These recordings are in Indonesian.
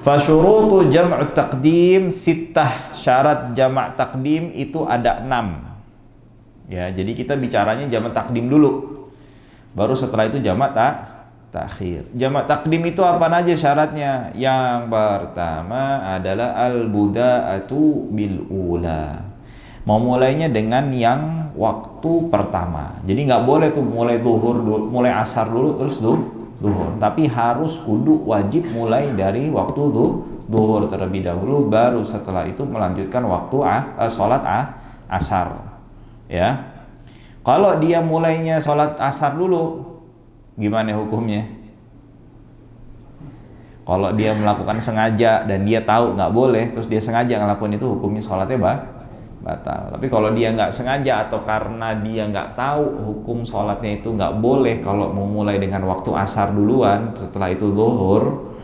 Fasyurutu jam'u taqdim sittah, syarat jamak takdim itu ada 6. Ya, jadi kita bicaranya jamak takdim dulu. Baru setelah itu jamak takhir. Jamak takdim itu apa aja syaratnya? Yang pertama adalah al-buda'atu bil ula. Mau mulainya dengan yang waktu pertama. Jadi nggak boleh tuh mulai zuhur dulu, mulai asar dulu terus zuhur. Tapi harus kudu wajib mulai dari waktu zuhur terlebih dahulu, baru setelah itu melanjutkan waktu sholat asar. Ya. Kalau dia mulainya sholat asar dulu, gimana hukumnya? Kalau dia melakukan sengaja dan dia tahu nggak boleh, terus dia sengaja ngelakuin itu, hukumnya sholatnya batal. Tapi kalau dia nggak sengaja atau karena dia nggak tahu hukum sholatnya itu nggak boleh kalau mau mulai dengan waktu asar duluan, setelah itu zuhur,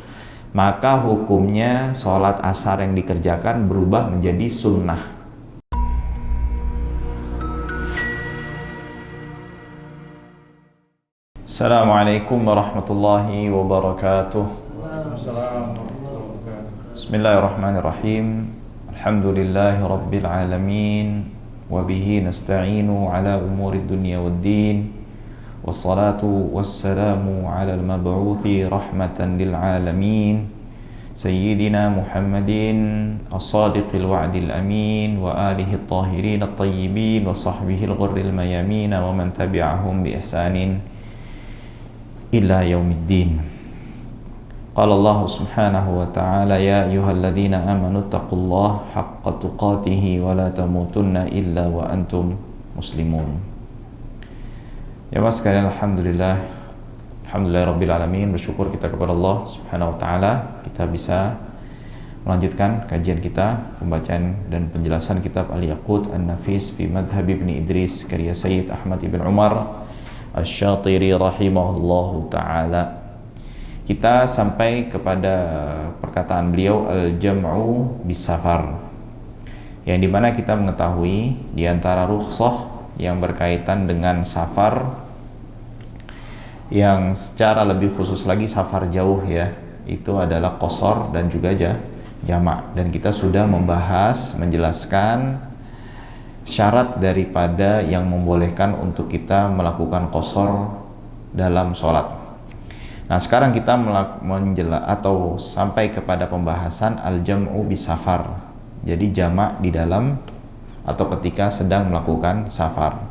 maka hukumnya sholat asar yang dikerjakan berubah menjadi sunnah. Assalamualaikum warahmatullahi wabarakatuh. Bismillahirrahmanirrahim. Alhamdulillahi rabbil alamin. Wabihi nasta'inu ala umuri dunya waddin. Wassalatu wassalamu ala al-mab'uthi rahmatan lil alamin, Sayyidina Muhammadin as-sadiqil wa'dil amin, wa alihi at-tahirin at-tayyibin, wa sahbihi al-ghurril mayamin, wa man tabi'ahum bi ihsanin ila yaumiddin. Qala Allah subhanahu wa ta'ala, ya ayyuhalladzina amanu taqullaha haqqa tuqatih wa la tamutunna illa wa antum muslimun. Ya mas sekalian, alhamdulillah rabbil alamin, bersyukur kita kepada Allah subhanahu wa ta'ala kita bisa melanjutkan kajian kita, pembacaan dan penjelasan kitab Al-Yaqut An-Nafis fi Madhhab Ibn Idris karya Sayyid Ahmad ibn Umar Asy-Syatiri rahimahullahu ta'ala. Kita sampai kepada perkataan beliau al-jam'u bis-safar, yang dimana kita mengetahui di antara rukhsah yang berkaitan dengan safar, yang secara lebih khusus lagi safar jauh ya, itu adalah qashar dan juga jamak. Dan kita sudah membahas, menjelaskan syarat daripada yang membolehkan untuk kita melakukan qashar dalam sholat. Nah sekarang kita atau sampai kepada pembahasan al-jam'u bis-safar, jadi jamak di dalam atau ketika sedang melakukan safar.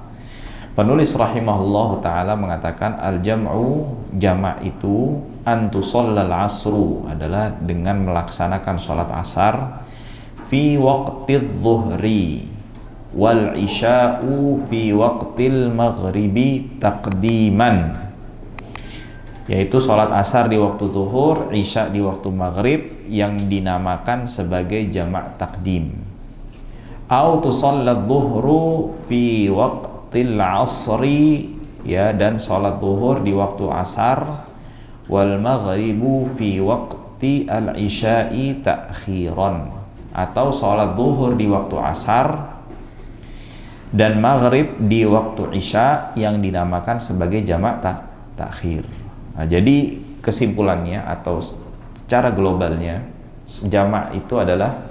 Penulis rahimahullahu ta'ala mengatakan al-jam'u, jamak itu antusallal asru, adalah dengan melaksanakan sholat asar fi waqtidh dhuhri wal isya'u fi waqtil maghribi taqdiman, yaitu sholat asar di waktu zuhur, isya di waktu maghrib, yang dinamakan sebagai jamak takdim. Au tusallat dhuhru fi waqtil asri, ya, dan sholat zuhur di waktu asar, wal maghribu fi waqti al isya'i ta'khiran, atau sholat zuhur di waktu asar dan maghrib di waktu isya yang dinamakan sebagai jamak takhir. Nah, jadi kesimpulannya atau secara globalnya, jamak itu adalah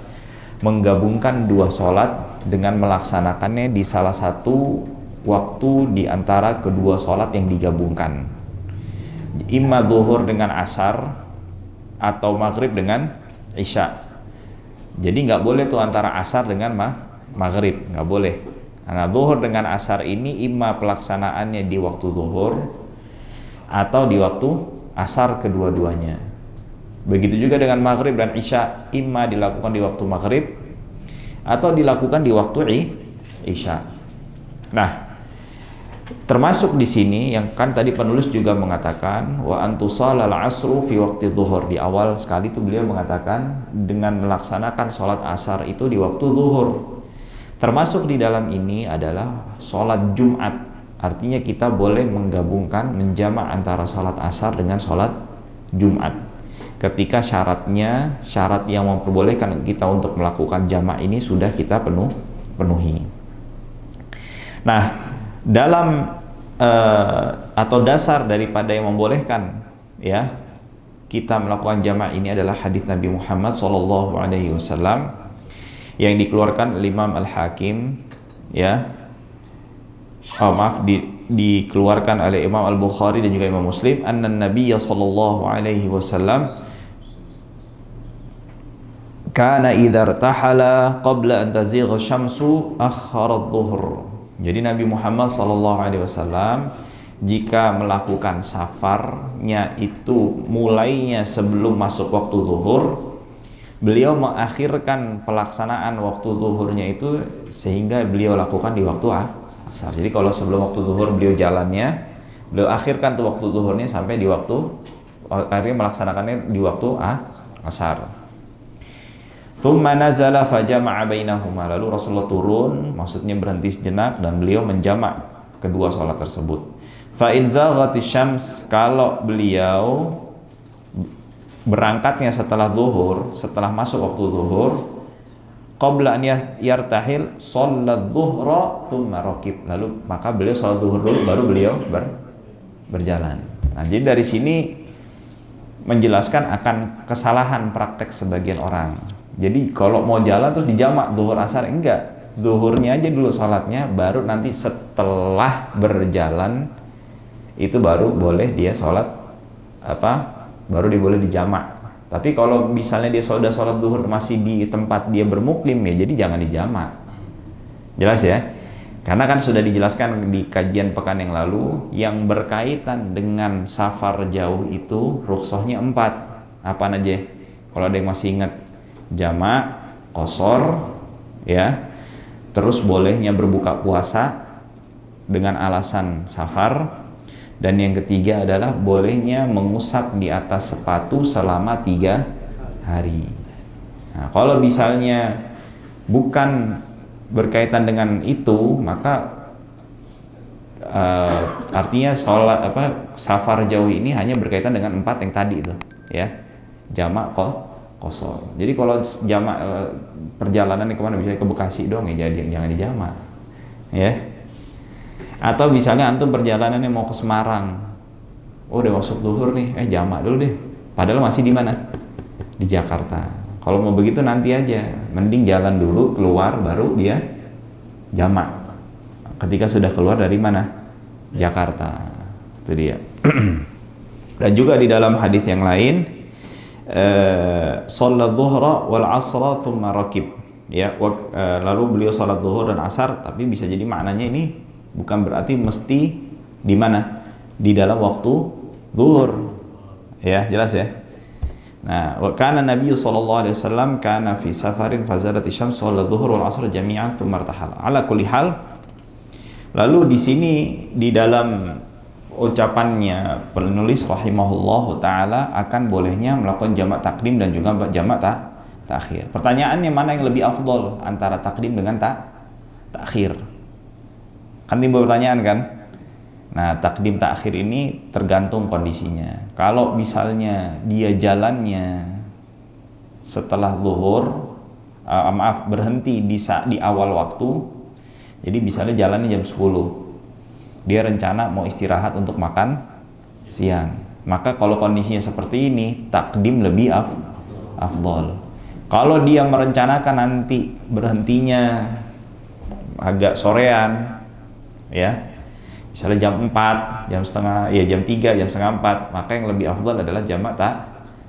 menggabungkan dua sholat dengan melaksanakannya di salah satu waktu di antara kedua sholat yang digabungkan, imma zuhur dengan asar atau maghrib dengan isya. Jadi nggak boleh tuh antara asar dengan maghrib, nggak boleh. Karena zuhur dengan asar ini imma pelaksanaannya di waktu zuhur atau di waktu asar kedua-duanya. Begitu juga dengan maghrib dan isya, imma dilakukan di waktu maghrib atau dilakukan di waktu isya. Nah, termasuk di sini yang kan tadi penulis juga mengatakan wa antusalal asru fi waqti zuhur. Di awal sekali itu beliau mengatakan dengan melaksanakan sholat asar itu di waktu zuhur. Termasuk di dalam ini adalah sholat Jumat. Artinya kita boleh menggabungkan, menjamak antara sholat asar dengan sholat Jumat. Ketika syarat yang memperbolehkan kita untuk melakukan jamak ini sudah kita penuhi. Nah, dalam atau dasar daripada yang membolehkan ya kita melakukan jamak ini adalah hadis Nabi Muhammad SAW yang dikeluarkan oleh Imam Al-Hakim, ya. Dikeluarkan oleh Imam Al-Bukhari dan juga Imam Muslim, anna Nabiy sallallahu alaihi wasallam kana idza irtahala qabla an tazigha syamsu akhara adh-dhuhr. Jadi Nabi Muhammad sallallahu alaihi wasallam jika melakukan safarnya itu mulainya sebelum masuk waktu zuhur, beliau mengakhirkan pelaksanaan waktu zuhurnya itu sehingga beliau lakukan di waktu asar. Jadi kalau sebelum waktu zuhur beliau jalannya, beliau akhirkan tuh waktu zuhurnya sampai di waktu, akhirnya melaksanakannya di waktu asar. Thumma nazala fajama'a bainahuma. Lalu Rasulullah turun, maksudnya berhenti sejenak dan beliau menjamak kedua sholat tersebut. Fa in zaghatis syams, kalau beliau berangkatnya setelah zuhur, setelah masuk waktu zuhur, qabla an yartahil shallat dhuhra thumma raqib. Lalu maka beliau salat zuhur dulu baru beliau berjalan. Nah, jadi dari sini menjelaskan akan kesalahan praktek sebagian orang. Jadi kalau mau jalan terus dijamak zuhur asar, enggak. Zuhurnya aja dulu salatnya, baru nanti setelah berjalan itu baru boleh dia salat baru dia boleh dijamak. Tapi kalau misalnya dia sudah sholat zuhur masih di tempat dia bermuklim, ya jadi jangan dijamak. Jelas ya? Karena kan sudah dijelaskan di kajian pekan yang lalu, yang berkaitan dengan safar jauh itu rukhsahnya 4. Apa aja? Kalau ada yang masih ingat, jamak, qasar, ya. Terus bolehnya berbuka puasa dengan alasan safar. Dan yang ketiga adalah bolehnya mengusap di atas sepatu selama 3 hari. Nah, kalau misalnya bukan berkaitan dengan itu, maka artinya safar jauh ini hanya berkaitan dengan 4 yang tadi itu, ya. Jamak qasar. Jadi kalau jamak perjalanan kemana, misalnya ke Bekasi doang, ya jangan dijamak, ya. Atau misalnya antum perjalanannya mau ke Semarang, udah masuk zuhur nih, jamak dulu deh. Padahal masih di mana? Di Jakarta. Kalau mau begitu nanti aja, mending jalan dulu keluar baru dia jamak. Ketika sudah keluar dari mana? Jakarta. Itu dia. Dan juga di dalam hadis yang lain, sholat zuhra wal asra thumma raqib. Ya, lalu beliau sholat zuhur dan asar, tapi bisa jadi maknanya ini bukan berarti mesti di mana? Di dalam waktu zuhur. Ya, jelas ya. Nah, wa kana Nabi sallallahu alaihi wasallam kana fi safarin fazadati syams sholat zuhur wal asr jami'an thumma irtahala. Ala kulli hal. Lalu di sini di dalam ucapannya penulis rahimahullahu taala akan bolehnya melakukan jamak takdim dan juga jamak takhir. Pertanyaannya, mana yang lebih afdol antara takdim dengan takhir? Kan timbul pertanyaan kan? Nah, takdim takhir ini tergantung kondisinya. Kalau misalnya dia jalannya setelah zuhur, berhenti di awal waktu, jadi misalnya jalannya jam 10, dia rencana mau istirahat untuk makan siang, maka kalau kondisinya seperti ini, takdim lebih afdol. Kalau dia merencanakan nanti berhentinya agak sorean, ya, misalnya jam 4, jam 3, jam setengah 4, maka yang lebih afdal adalah jamak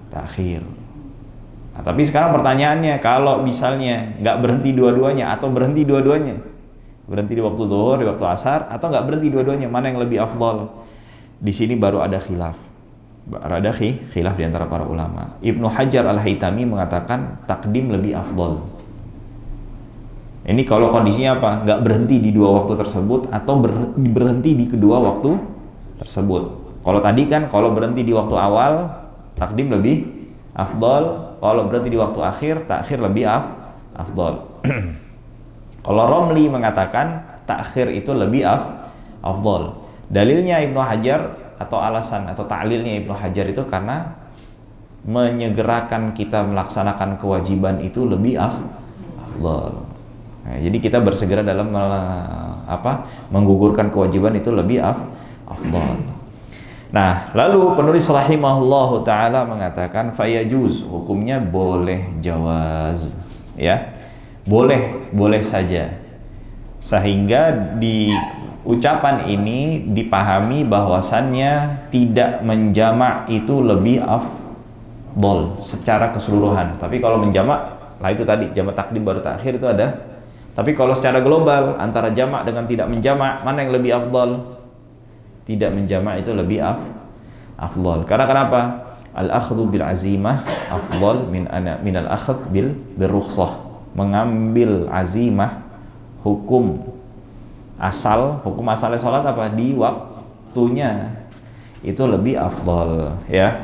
takhir. Nah, tapi sekarang pertanyaannya, kalau misalnya nggak berhenti dua-duanya atau berhenti dua-duanya, berhenti di waktu zuhur, di waktu asar, atau nggak berhenti dua-duanya, mana yang lebih afdal? Di sini baru ada khilaf. Khilaf di antara para ulama. Ibnu Hajar Al-Haytami mengatakan takdim lebih afdal. Ini kalau kondisinya apa? Nggak berhenti di dua waktu tersebut atau berhenti di kedua waktu tersebut. Kalau tadi kan kalau berhenti di waktu awal, takdim lebih afdal. Kalau berhenti di waktu akhir, takhir lebih afdal. Kalau Romli mengatakan takhir itu lebih afdal. Dalilnya Ibnu Hajar atau alasan atau ta'lilnya Ibnu Hajar itu karena menyegerakan kita melaksanakan kewajiban itu lebih afdal. Nah, jadi kita bersegera dalam menggugurkan kewajiban itu lebih afdal. Nah, lalu penulis rahimahullahu taala mengatakan fayajuz, hukumnya boleh jawaz, ya. Boleh saja. Sehingga di ucapan ini dipahami bahwasannya tidak menjamak itu lebih afdol secara keseluruhan. Tapi kalau menjamak, lah itu tadi jamak takdim baru takhir itu ada. Tapi kalau secara global antara jamak dengan tidak menjamak, mana yang lebih afdol? Tidak menjamak itu lebih afdal. Karena kenapa? Al-akhdhu bil azimah afdal min al-akhdh bil rukhsah. Mengambil azimah, hukum asalnya salat apa? Di waktunya. Itu lebih afdal, ya.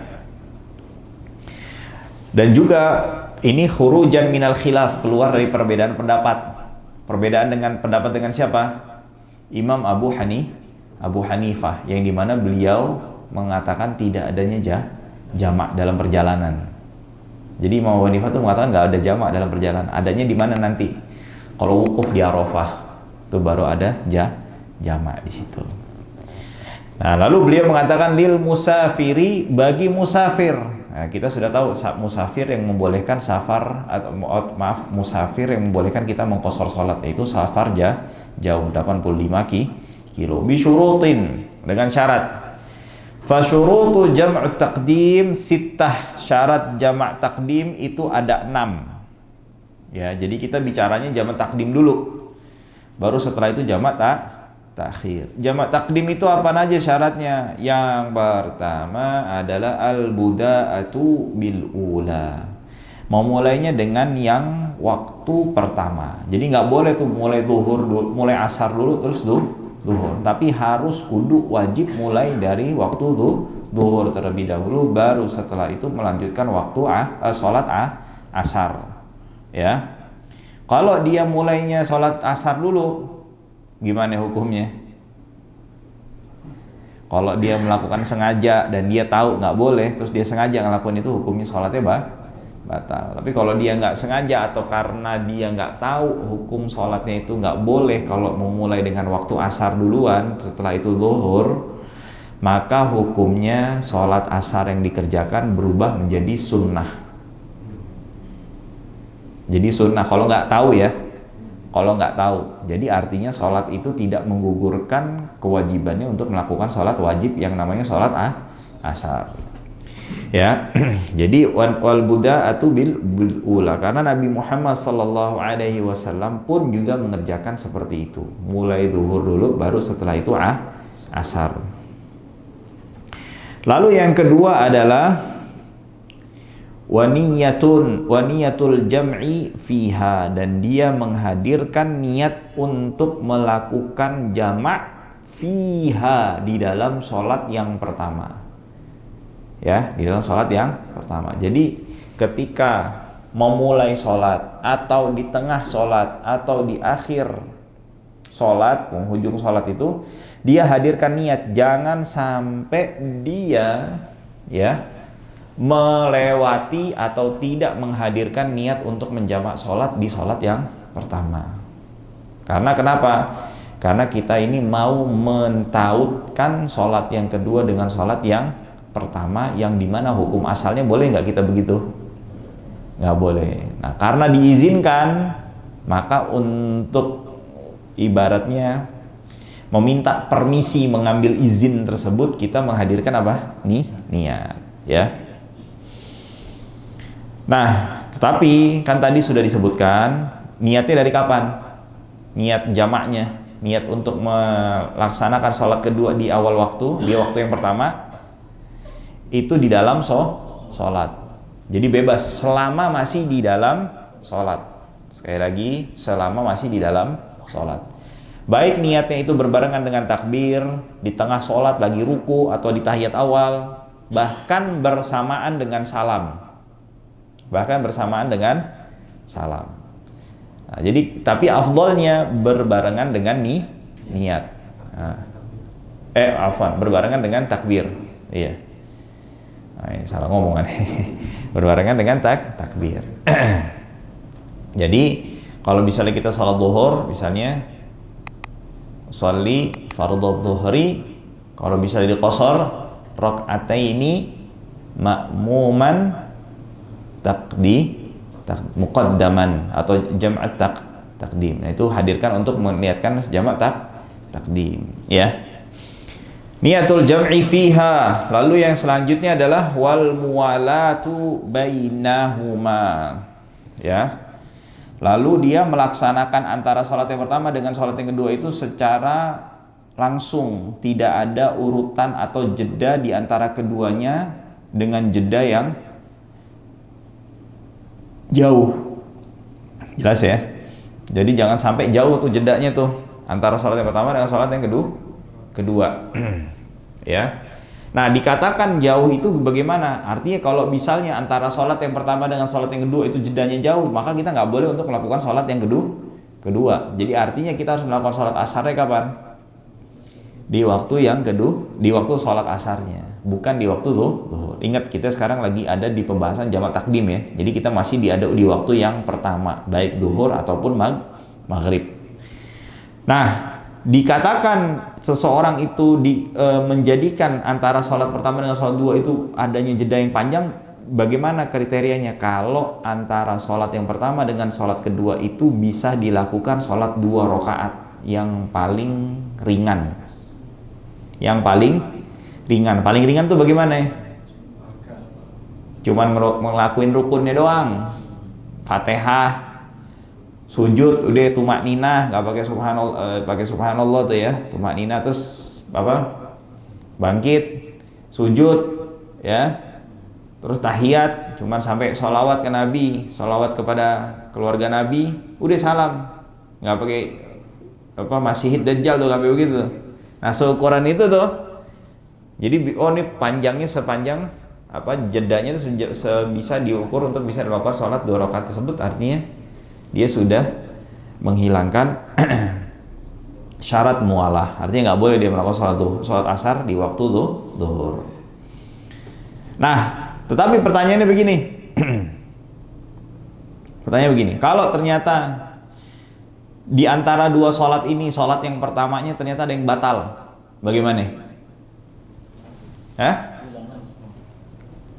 Dan juga ini khurujan minal khilaf, keluar dari perbedaan pendapat. Perbedaan dengan pendapat dengan siapa? Imam Abu Hanifah, yang dimana beliau mengatakan tidak adanya jamak dalam perjalanan. Jadi Imam Abu Hanifah itu mengatakan nggak ada jamak dalam perjalanan. Adanya di mana nanti? Kalau wukuf di Arafah, itu baru ada jamak di situ. Nah, lalu beliau mengatakan lil musafiri, bagi musafir. Nah, kita sudah tahu musafir yang membolehkan musafir yang membolehkan kita mengqashar salat, yaitu safar jauh 85 kilo bisyurutin, dengan syarat. Fa syurutu jam'u taqdim sittah, syarat jamak takdim itu ada 6. Ya, jadi kita bicaranya jamak takdim dulu. Baru setelah itu jamak takhir. Jamak takdim itu apa aja syaratnya? Yang pertama adalah al-buda'atu bil ula. Mau mulainya dengan yang waktu pertama. Jadi nggak boleh tuh mulai zuhur dulu, mulai asar dulu terus zuhur. Tapi harus kudu wajib mulai dari waktu zuhur terlebih dahulu, baru setelah itu melanjutkan waktu sholat asar, ya. Kalau dia mulainya sholat asar dulu, gimana hukumnya? Kalau dia melakukan sengaja dan dia tahu nggak boleh, terus dia sengaja ngelakuin itu, hukumnya sholatnya batal. Tapi kalau dia nggak sengaja atau karena dia nggak tahu hukum sholatnya itu nggak boleh kalau memulai dengan waktu asar duluan, setelah itu zuhur, maka hukumnya sholat asar yang dikerjakan berubah menjadi sunnah. Jadi sunnah kalau nggak tahu, ya. Kalau nggak tahu, jadi artinya sholat itu tidak menggugurkan kewajibannya untuk melakukan sholat wajib yang namanya sholat asar. Ya, jadi wal buda'atu bil ula, karena Nabi Muhammad sallallahu alaihi wasallam pun juga mengerjakan seperti itu. Mulai zuhur dulu, baru setelah itu asar. Lalu yang kedua adalah waniyatul jam'i fiha, dan dia menghadirkan niat untuk melakukan jamak fiha, di dalam sholat yang pertama. Ya, di dalam sholat yang pertama. Jadi ketika memulai sholat, atau di tengah sholat, atau di akhir sholat, penghujung sholat itu, dia hadirkan niat. Jangan sampai dia, ya, melewati atau tidak menghadirkan niat untuk menjamak sholat di sholat yang pertama. Karena kenapa? Karena kita ini mau mentautkan sholat yang kedua dengan sholat yang pertama, yang dimana hukum asalnya boleh nggak kita begitu? Nggak boleh. Nah, karena diizinkan, maka untuk ibaratnya meminta permisi mengambil izin tersebut, kita menghadirkan apa? Niat, ya. Nah, tetapi kan tadi sudah disebutkan niatnya dari kapan? Niat jamaknya, niat untuk melaksanakan sholat kedua di awal waktu, di waktu yang pertama, itu di dalam sholat. Jadi bebas selama masih di dalam sholat. Sekali lagi, selama masih di dalam sholat. Baik niatnya itu berbarengan dengan takbir, di tengah sholat lagi ruku, atau di tahiyat awal, bahkan bersamaan dengan salam. Nah, jadi tapi afdolnya berbarengan dengan niat. Berbarengan dengan takbir. Iya. Nah, ini salah ngomong kan. Berbarengan dengan takbir. Jadi kalau misalnya kita salat zuhur, misalnya sholli fardhu dhuhri, kalau bisa diqashar rakaataini ma'muman muqaddaman atau jam'at takdim. Nah, itu hadirkan untuk meniatkan jamak takdim, ya. Niatul jam'i fiha. Lalu yang selanjutnya adalah wal muwalatu bainahuma, ya. Lalu dia melaksanakan antara sholat yang pertama dengan sholat yang kedua itu secara langsung, tidak ada urutan atau jeda di antara keduanya dengan jeda yang jauh. Jelas ya? Jadi jangan sampai jauh tuh jedanya tuh antara sholat yang pertama dengan sholat yang kedua. Ya. Nah, dikatakan jauh itu bagaimana? Artinya kalau misalnya antara sholat yang pertama dengan sholat yang kedua itu jedanya jauh, maka kita nggak boleh untuk melakukan sholat yang kedua. Jadi artinya kita harus melakukan sholat asarnya kapan? Di waktu yang kedua, di waktu sholat asarnya, bukan di waktu zuhur. Ingat, kita sekarang lagi ada di pembahasan jamak takdim ya. Jadi kita masih di waktu yang pertama, baik zuhur ataupun maghrib. Nah, dikatakan seseorang itu menjadikan antara sholat pertama dengan sholat dua itu adanya jeda yang panjang. Bagaimana kriterianya? Kalau antara sholat yang pertama dengan sholat kedua itu bisa dilakukan sholat 2 rakaat yang paling ringan. Yang paling ringan tuh bagaimana? Cuman ngelakuin rukunnya doang, Fatihah, sujud, udah tumak ninah, nggak pakai subhanallah tuh ya, tumak ninah, terus apa? Bangkit, sujud, ya, terus tahiyat, cuman sampai sholawat ke Nabi, sholawat kepada keluarga Nabi, udah salam, nggak pakai masihid dajjal tuh, sampai begitu. Nah, seukuran itu tuh. Jadi ini panjangnya sepanjang jedanya itu bisa diukur untuk bisa dilakukan sholat 2 rakaat tersebut. Artinya dia sudah menghilangkan syarat mualah. Artinya nggak boleh dia melakukan sholat asar di waktu zuhur. Nah, tetapi pertanyaannya begini. Kalau ternyata di antara 2 sholat ini, sholat yang pertamanya ternyata ada yang batal, bagaimana?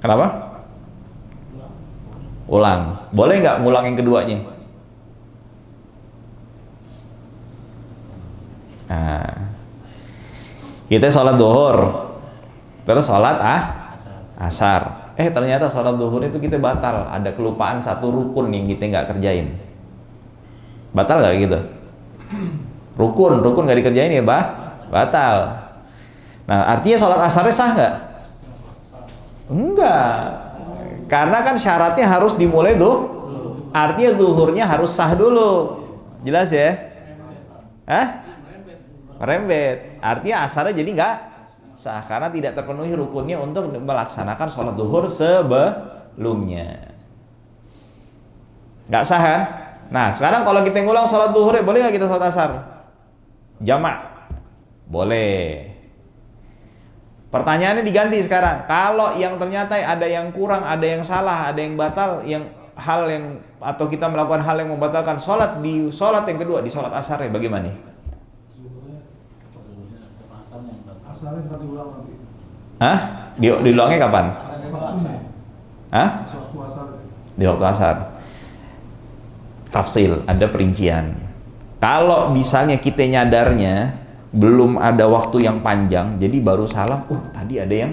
Kenapa? Ulang. Boleh nggak ngulang yang keduanya? Nah, kita sholat zuhur, terus sholat asar. Ternyata sholat zuhur itu kita batal, ada kelupaan satu rukun yang kita nggak kerjain. Batal nggak gitu? Rukun nggak dikerjain ya, batal. Nah, artinya sholat asarnya sah nggak? Enggak, karena kan syaratnya harus dimulai tuh. Artinya zuhurnya harus sah dulu. Jelas ya? Merembet. Artinya asarnya jadi nggak sah karena tidak terpenuhi rukunnya untuk melaksanakan sholat zuhur sebelumnya. Nggak sah kan? Nah, sekarang kalau kita ngulang sholat zuhur, boleh nggak kita sholat asar? Jamak? Boleh. Pertanyaannya diganti sekarang. Kalau yang ternyata ada yang kurang, ada yang salah, ada yang batal, atau kita melakukan hal yang membatalkan sholat di sholat yang kedua, di sholat asarnya, bagaimana? Asarnya diulang nanti. Diulangnya kapan? Di waktu asar. Tafsil, ada perincian. Kalau misalnya kita nyadarnya belum ada waktu yang panjang, jadi baru salam, tadi ada yang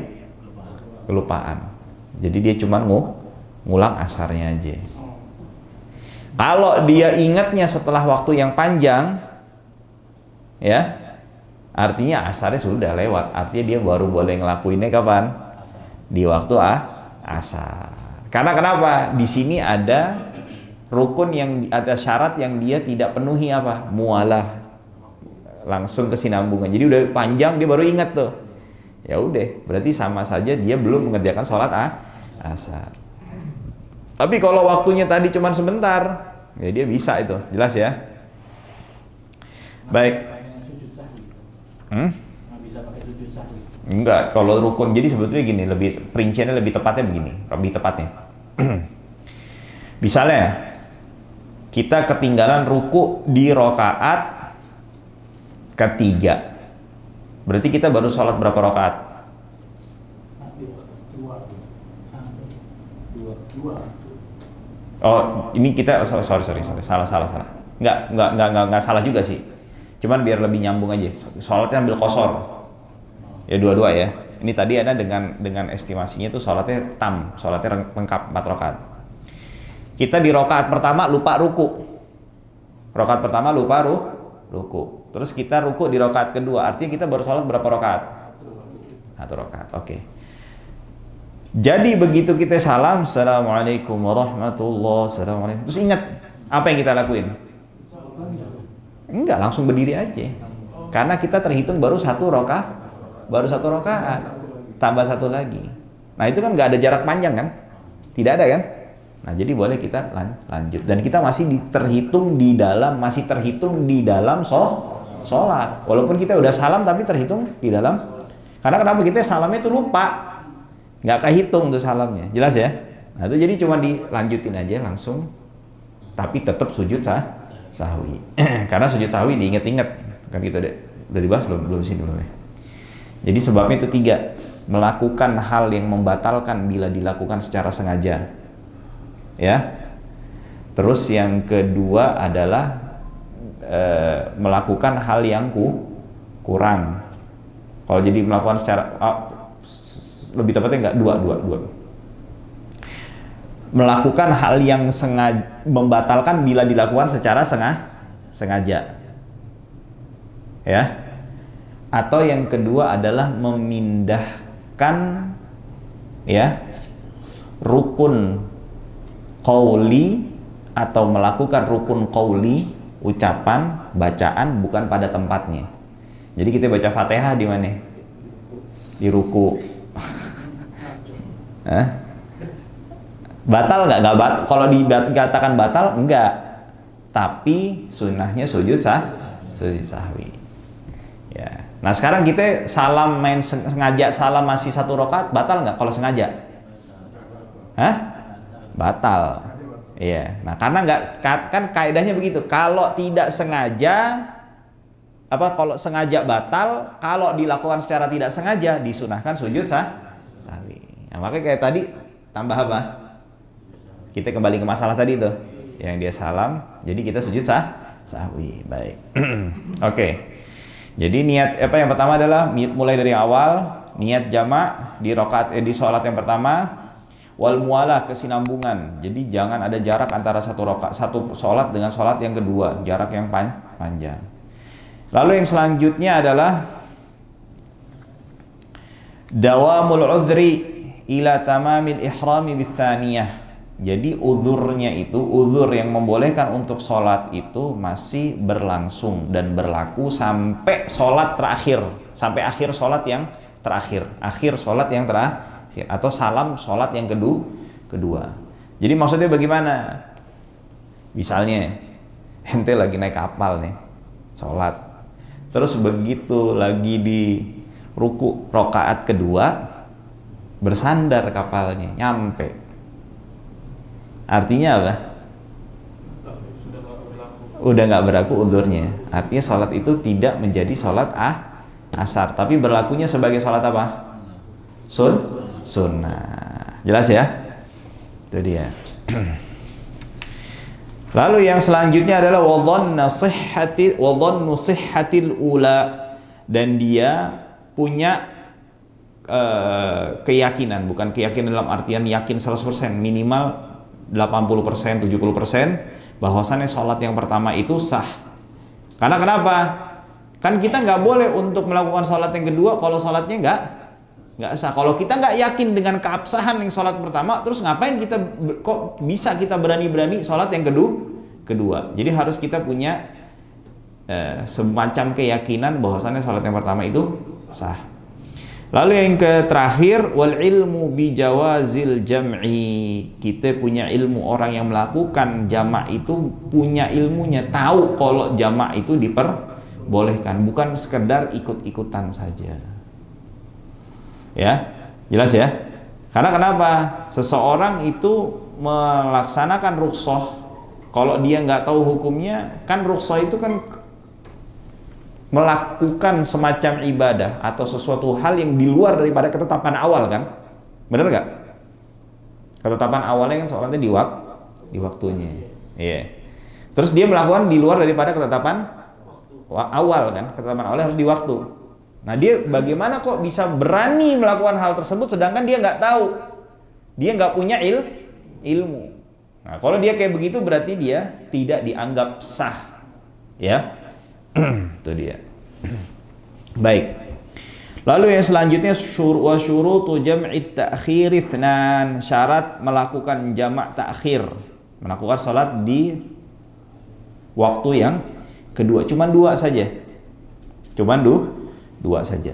kelupaan. Jadi dia cuma ngulang asarnya aja. Kalau dia ingatnya setelah waktu yang panjang, ya, artinya asarnya sudah lewat. Artinya dia baru boleh ngelakuinnya kapan? Di waktu asar. Karena kenapa? Di sini ada rukun yang ada syarat yang dia tidak penuhi mualah, langsung kesinambungan. Jadi udah panjang dia baru ingat tuh. Ya udah, berarti sama saja dia belum mengerjakan sholat asar. Tapi kalau waktunya tadi cuma sebentar, ya dia bisa itu, jelas ya. Baik. Enggak, kalau rukun jadi sebetulnya gini, perinciannya lebih tepatnya begini, lebih tepatnya. Misalnya kita ketinggalan ruku di rakaat ketiga, berarti kita baru sholat berapa rakaat? Oh, ini kita sorry, salah. Nggak salah juga sih. Cuman biar lebih nyambung aja. Sholatnya ambil qasar. Ya dua-dua ya. Ini tadi ada dengan estimasinya itu sholatnya sholatnya lengkap 4 rakaat. Kita di rakaat pertama lupa ruku. Rakaat pertama lupa ruku. Terus kita ruku di rakaat kedua. Artinya kita baru sholat berapa rakaat? 1 rakaat. Oke. Jadi begitu kita salam, Assalamualaikum warahmatullahi wabarakatuh. Terus ingat apa yang kita lakuin? Enggak, langsung berdiri aja. Karena kita terhitung baru 1 rakaat, tambah 1 lagi. Nah itu kan nggak ada jarak panjang kan? Tidak ada kan? Nah jadi boleh kita lanjut. Dan kita masih terhitung di dalam sholat. Walaupun kita udah salam tapi terhitung di dalam. Karena kenapa kita salamnya itu lupa, nggak kehitung tuh salamnya. Jelas ya? Nah itu jadi cuma dilanjutin aja langsung. Tapi tetap sujud sahwi. Karena sujud sahwi diinget-inget. Kan gitu deh. Udah dibahas belum sini belum ya? Jadi sebabnya itu 3, melakukan hal yang membatalkan bila dilakukan secara sengaja, ya. Terus yang kedua adalah melakukan hal yang kurang. Kalau jadi melakukan secara lebih tepatnya enggak dua. Melakukan hal yang sengaja membatalkan bila dilakukan secara sengaja, ya. Atau yang kedua adalah memindahkan, ya, rukun qauli atau melakukan rukun qauli, ucapan, bacaan bukan pada tempatnya. Jadi kita baca Fatihah di mana? Di ruku. Batal nggak? Nggak batal. Kalau dikatakan batal, enggak. Tapi sunnahnya sujud sahwi. Ya. Nah sekarang kita salam sengaja salam masih 1 rakaat, batal nggak kalau sengaja? Batal. Iya. Nah karena nggak, kan kaidahnya begitu. Kalau tidak sengaja, kalau sengaja batal, kalau dilakukan secara tidak sengaja disunahkan sujud sahwi. Nah makanya kayak tadi tambah apa? Kita kembali ke masalah tadi tuh, yang dia salam, jadi kita sujud sahwi. Baik. Oke. Jadi niat yang pertama adalah mulai dari awal, niat jamak di sholat yang pertama, wal mualah, kesinambungan. Jadi jangan ada jarak antara satu sholat dengan sholat yang kedua, jarak yang panjang. Lalu yang selanjutnya adalah dawamul udhri ila tamamil ihrami bithaniyah. Jadi uzurnya itu, uzur yang membolehkan untuk sholat itu masih berlangsung dan berlaku sampai sholat terakhir, sampai akhir sholat yang terakhir, atau salam sholat yang kedua. Jadi maksudnya bagaimana? Misalnya ente lagi naik kapal nih, sholat, terus begitu lagi di ruku rakaat kedua, bersandar kapalnya, nyampe. Artinya apa? Udah nggak berlaku uzurnya. Artinya sholat itu tidak menjadi sholat asar, tapi berlakunya sebagai sholat apa? Sunnah. Jelas ya? Itu dia. Lalu yang selanjutnya adalah wadhannu sihhatil ula, dan dia punya keyakinan, bukan keyakinan dalam artian yakin 100%, minimal 80%, 70% bahwasannya sholat yang pertama itu sah. Karena kenapa? Kan kita nggak boleh untuk melakukan sholat yang kedua kalau sholatnya nggak sah. Kalau kita nggak yakin dengan keabsahan yang sholat pertama, terus ngapain kok bisa kita berani-berani sholat yang kedua? Jadi harus kita punya semacam keyakinan bahwasannya sholat yang pertama itu sah. Lalu yang terakhir, wal ilmu bi jawazil jam'i. Kita punya ilmu, orang yang melakukan jamak itu punya ilmunya, tahu kalau jamak itu diperbolehkan, bukan sekedar ikut-ikutan saja. Ya, jelas ya? Karena kenapa? Seseorang itu melaksanakan rukhsah, kalau dia nggak tahu hukumnya, kan rukhsah itu kan melakukan semacam ibadah atau sesuatu hal yang di luar daripada ketetapan awal kan, benar nggak? Ketetapan awalnya kan sholatnya di di waktunya. Iya. Terus dia melakukan di luar daripada ketetapan awal kan, ketetapan awal harus di waktu. Nah dia bagaimana kok bisa berani melakukan hal tersebut sedangkan dia nggak tahu, dia nggak punya ilmu. Nah kalau dia kayak begitu berarti dia tidak dianggap sah, ya. Itu dia. Baik. Lalu yang selanjutnya syurutu jam'i ta'khir itsnan, syarat melakukan jamak ta'khir, melakukan salat di waktu yang kedua. Cuman dua saja. Dua saja.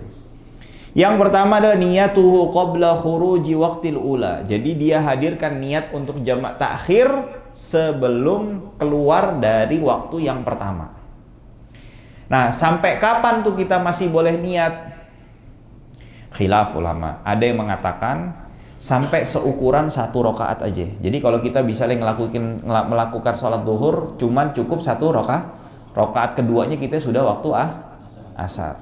Yang pertama adalah niyatuhu qabla khuruji waqtil ula. Jadi dia hadirkan niat untuk jamak ta'khir sebelum keluar dari waktu yang pertama. Nah, sampai kapan tuh kita masih boleh niat? Khilaf ulama. Ada yang mengatakan sampai seukuran 1 rakaat aja. Jadi kalau kita bisa melakukan sholat zuhur cuman cukup 1 rakaat keduanya kita sudah waktu asar.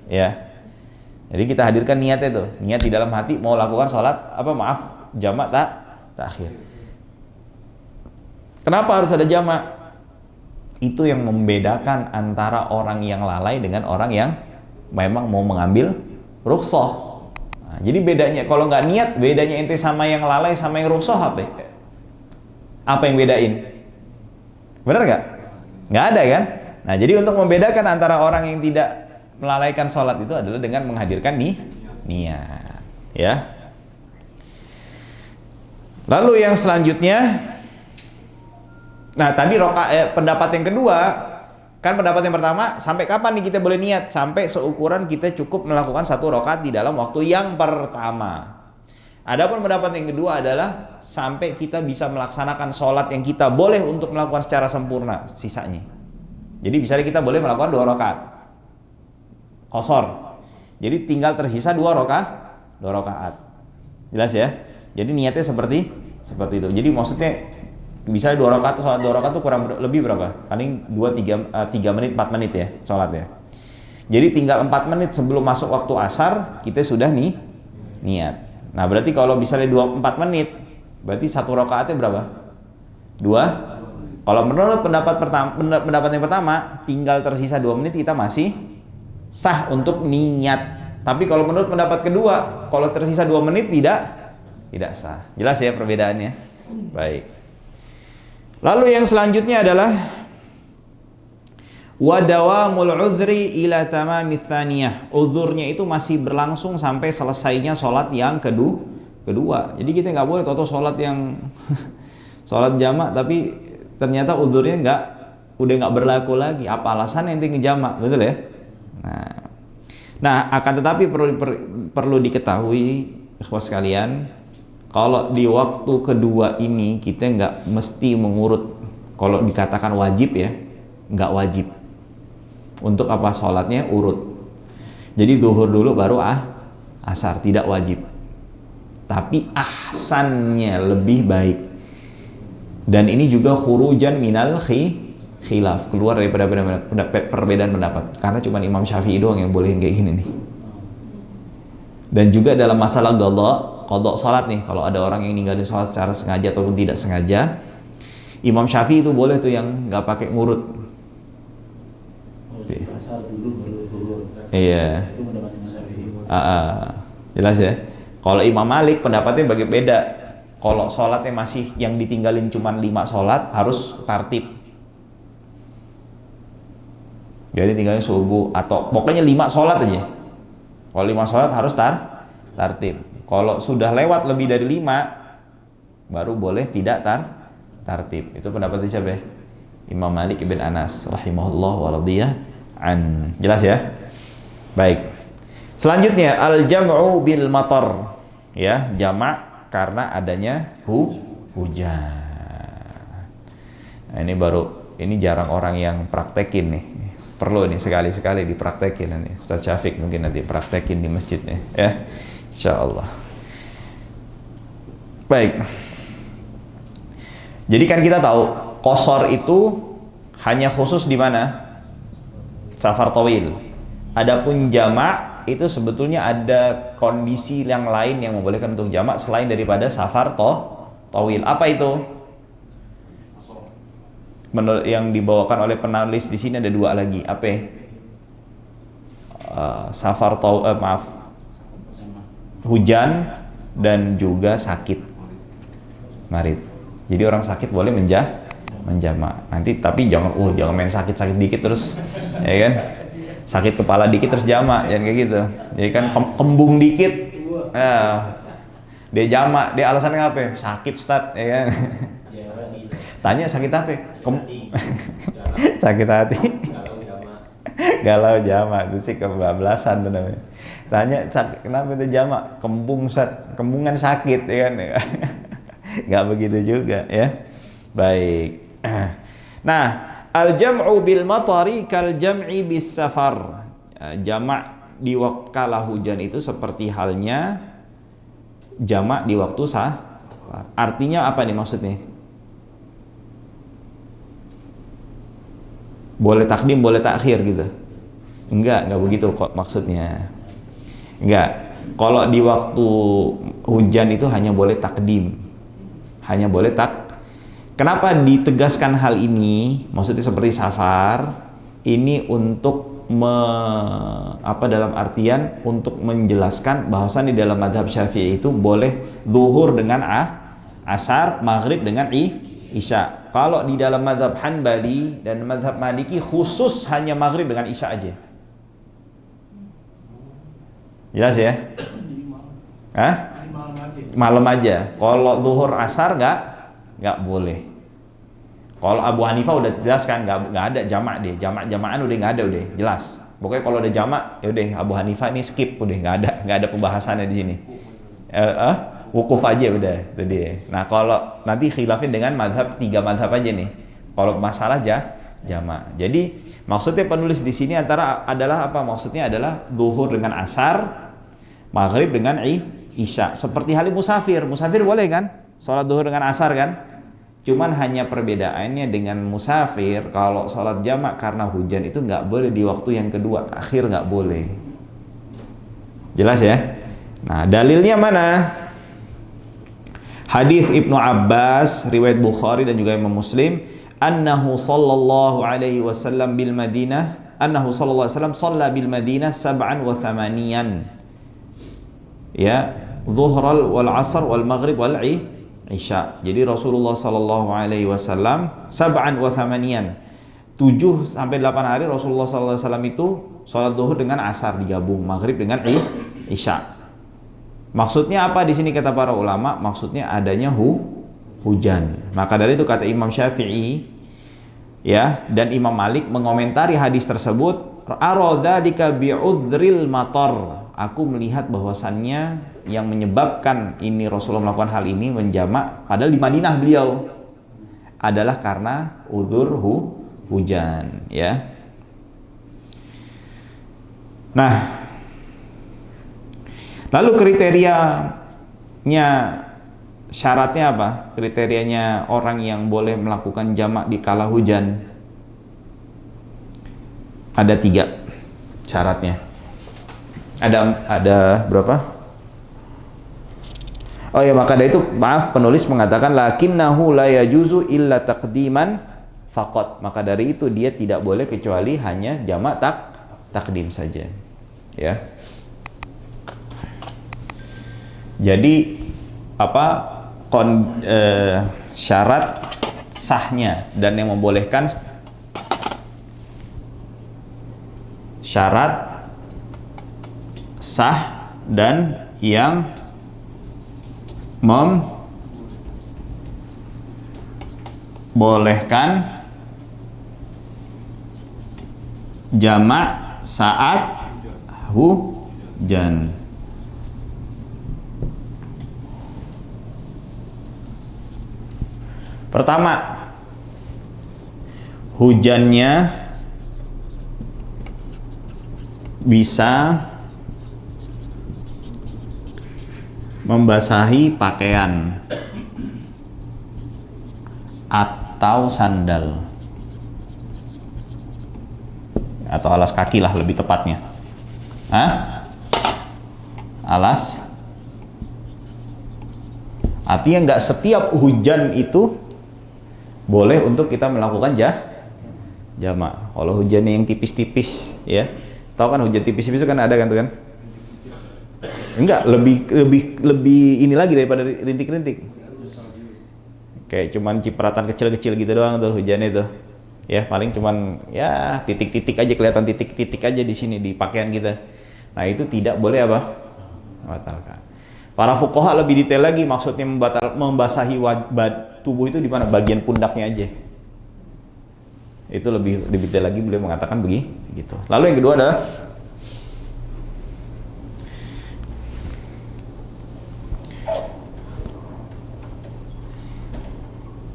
Ya. Jadi kita hadirkan niatnya tuh. Niat di dalam hati mau lakukan sholat jamak ta'khir. Kenapa harus ada jamak? Itu yang membedakan antara orang yang lalai dengan orang yang memang mau mengambil rukhsah. Nah, jadi bedanya kalau nggak niat, bedanya ente sama yang lalai sama yang rukhsah apa? Apa yang bedain? Benar nggak? Nggak ada kan? Nah jadi untuk membedakan antara orang yang tidak melalaikan sholat itu adalah dengan menghadirkan niat, ya. Lalu yang selanjutnya, nah tadi pendapat yang kedua. Kan pendapat yang pertama, sampai kapan nih kita boleh niat? Sampai seukuran kita cukup melakukan 1 rakaat di dalam waktu yang pertama. Adapun pendapat yang kedua adalah sampai kita bisa melaksanakan sholat yang kita boleh untuk melakukan secara sempurna sisanya. Jadi misalnya kita boleh melakukan 2 rakaat qashar. Jadi tinggal tersisa 2 rakaat. Jelas ya? Jadi niatnya seperti itu. Jadi maksudnya misalnya 2 rakaat, sholat 2 rakaat itu kurang lebih berapa? Paling 3 menit, 4 menit ya sholatnya. Jadi tinggal 4 menit sebelum masuk waktu asar kita sudah niat. Nah berarti kalau misalnya 4 menit berarti 1 rakaatnya berapa? 2. Kalau menurut pendapat yang pertama tinggal tersisa 2 menit kita masih sah untuk niat. Tapi kalau menurut pendapat kedua kalau tersisa 2 menit tidak sah. Jelas ya perbedaannya? Baik. Lalu yang selanjutnya adalah wa dawamul udhri ila tamami tsaniyah. Uzurnya itu masih berlangsung sampai selesainya sholat yang kedua. Jadi kita nggak boleh toto sholat yang sholat jamak tapi ternyata uzurnya udah nggak berlaku lagi. Apa alasan ente ngejamak, betul ya? Nah akan tetapi perlu diketahui ikhwas sekalian, kalau di waktu kedua ini kita nggak mesti mengurut. Kalau dikatakan wajib ya, nggak wajib. Untuk apa sholatnya urut. Jadi zuhur dulu baru asar, tidak wajib. Tapi ahsannya lebih baik. Dan ini juga khurujan minal khilaf, keluar daripada perbedaan pendapat. Karena cuma Imam Syafi'i doang yang boleh kayak gini nih. Dan juga dalam masalah qadha salat nih, kalau ada orang yang ninggalin salat secara sengaja ataupun tidak sengaja, Imam Syafi'i itu boleh tuh yang nggak pakai ngurut. Iya. Jelas ya. Kalau Imam Malik pendapatnya beda. Kalau salatnya masih yang ditinggalin cuma 5 salat harus tartib. Jadi tinggalin subuh atau pokoknya 5 salat aja. Kalau 5 salat harus tartib. Kalau sudah lewat lebih dari 5 baru boleh tidak tartib. Itu pendapat siapa ya? Imam Malik ibn Anas rahimahullah wa radiyah an. Jelas ya? Baik. Selanjutnya al-jam'u bil matar. Ya, jamak karena adanya hujan. Nah, ini jarang orang yang praktekin nih. Perlu nih sekali-sekali dipraktekin nih. Ustaz Syafiq mungkin nanti praktekin di masjidnya ya. Insyaallah. Baik. Jadi kan kita tahu qashar itu hanya khusus di mana? Safar tawil. Adapun jamak itu sebetulnya ada kondisi yang lain yang membolehkan untuk jamak selain daripada safar tawil. Apa itu? Menurut yang dibawakan oleh penulis di sini ada dua lagi. Apa? Maaf, hujan dan juga sakit, marid. Jadi orang sakit boleh menjamak. Nanti tapi jangan main sakit dikit terus, ya kan? Sakit kepala dikit terus jamak, jangan kayak gitu. Jadi kan kembung dikit, dia jamak, dia alasannya apa? Sakit Ustaz, ya kan? Tanya sakit apa? Sakit hati. Galau jamak itu sih kebablasan tuh namanya. Tanya kenapa itu jamak? Kembung Ustaz, kembungan sakit, ya kan? Nggak begitu juga, ya. Baik. Nah, al-jam'u bil matari kal jam'i bis safar. Jamak di waktu kala hujan itu seperti halnya jamak di waktu safar. Artinya apa nih maksudnya? Boleh takdim, boleh takhir gitu? Enggak begitu kok maksudnya. Enggak. Kalau di waktu hujan itu hanya boleh takdim. Hanya boleh Kenapa ditegaskan hal ini? Maksudnya seperti safar, ini untuk dalam artian untuk menjelaskan bahwasan di dalam mazhab Syafi'i itu boleh zuhur dengan asar, maghrib dengan isya. Kalau di dalam mazhab Hanbali dan mazhab Maliki khusus hanya maghrib dengan isya aja. Jelas ya? Malam aja. Kalau zuhur asar nggak boleh. Kalau Abu Hanifah udah jelas kan nggak ada jamak deh, jamaan udah nggak ada, udah jelas. Pokoknya kalau ada jamak ya udah Abu Hanifah ini skip, udah nggak ada pembahasannya di sini. Wukuf aja udah itu dia. Nah kalau nanti khilafin dengan tiga mazhab aja nih. Kalau masalah jamak. Jadi maksudnya penulis di sini adalah apa? Maksudnya adalah zuhur dengan asar, maghrib dengan isya. Seperti halnya musafir boleh kan? Sholat zuhur dengan asar kan? Cuman hanya perbedaannya dengan musafir, kalau sholat jamak karena hujan itu nggak boleh di waktu yang kedua, akhir nggak boleh. Jelas ya? Nah dalilnya mana? Hadis Ibnu Abbas, riwayat Bukhari dan juga Imam Muslim, annahu sallallahu alaihi wasallam bil Madinah, annahu sallallahu alaihi wasallam shalla bil Madinah sab'an wa thamaniyan. Ya, zuhral wal asr wal maghrib wal isya. Jadi Rasulullah sallallahu alaihi wasallam sab'an wa thamaniyan. 7 sampai 8 hari Rasulullah sallallahu alaihi wasallam itu salat zuhur dengan asar digabung, maghrib dengan isya. Maksudnya apa di sini kata para ulama? Maksudnya adanya hujan. Maka dari itu kata Imam Syafi'i ya dan Imam Malik mengomentari hadis tersebut, aradalika bi'udhril matar. Aku melihat bahwasannya yang menyebabkan ini Rasulullah melakukan hal ini menjamak padahal di Madinah beliau adalah karena udzur hujan ya. Nah, lalu kriterianya, syaratnya apa? Kriterianya orang yang boleh melakukan jamak di kala hujan ada 3 syaratnya. Ada berapa? Oh ya, maka dari itu penulis mengatakan lakinnahu la yajuzu illa taqdiman faqat. Maka dari itu dia tidak boleh kecuali hanya jamak takdim saja. Ya. Jadi syarat sahnya dan yang membolehkan syarat sah dan yang membolehkan jamak saat hujan. Pertama, hujannya bisa membasahi pakaian atau sandal atau alas kaki lah lebih tepatnya. Alas Artinya nggak setiap hujan itu boleh untuk kita melakukan jamak. Kalau hujannya yang tipis-tipis, ya, tahu kan hujan tipis-tipis itu kan ada kan tuh kan? Enggak, lebih ini lagi daripada rintik-rintik. Kayak cuman cipratan kecil-kecil gitu doang tuh hujannya tuh. Ya, paling cuman ya titik-titik aja, kelihatan titik-titik aja di sini di pakaian kita. Nah, itu tidak boleh apa? Membatalkan. Para fuqaha lebih detail lagi, maksudnya membasahi tubuh itu di mana? Bagian pundaknya aja. Itu lebih detail lagi, beliau mengatakan begitu. Lalu yang kedua adalah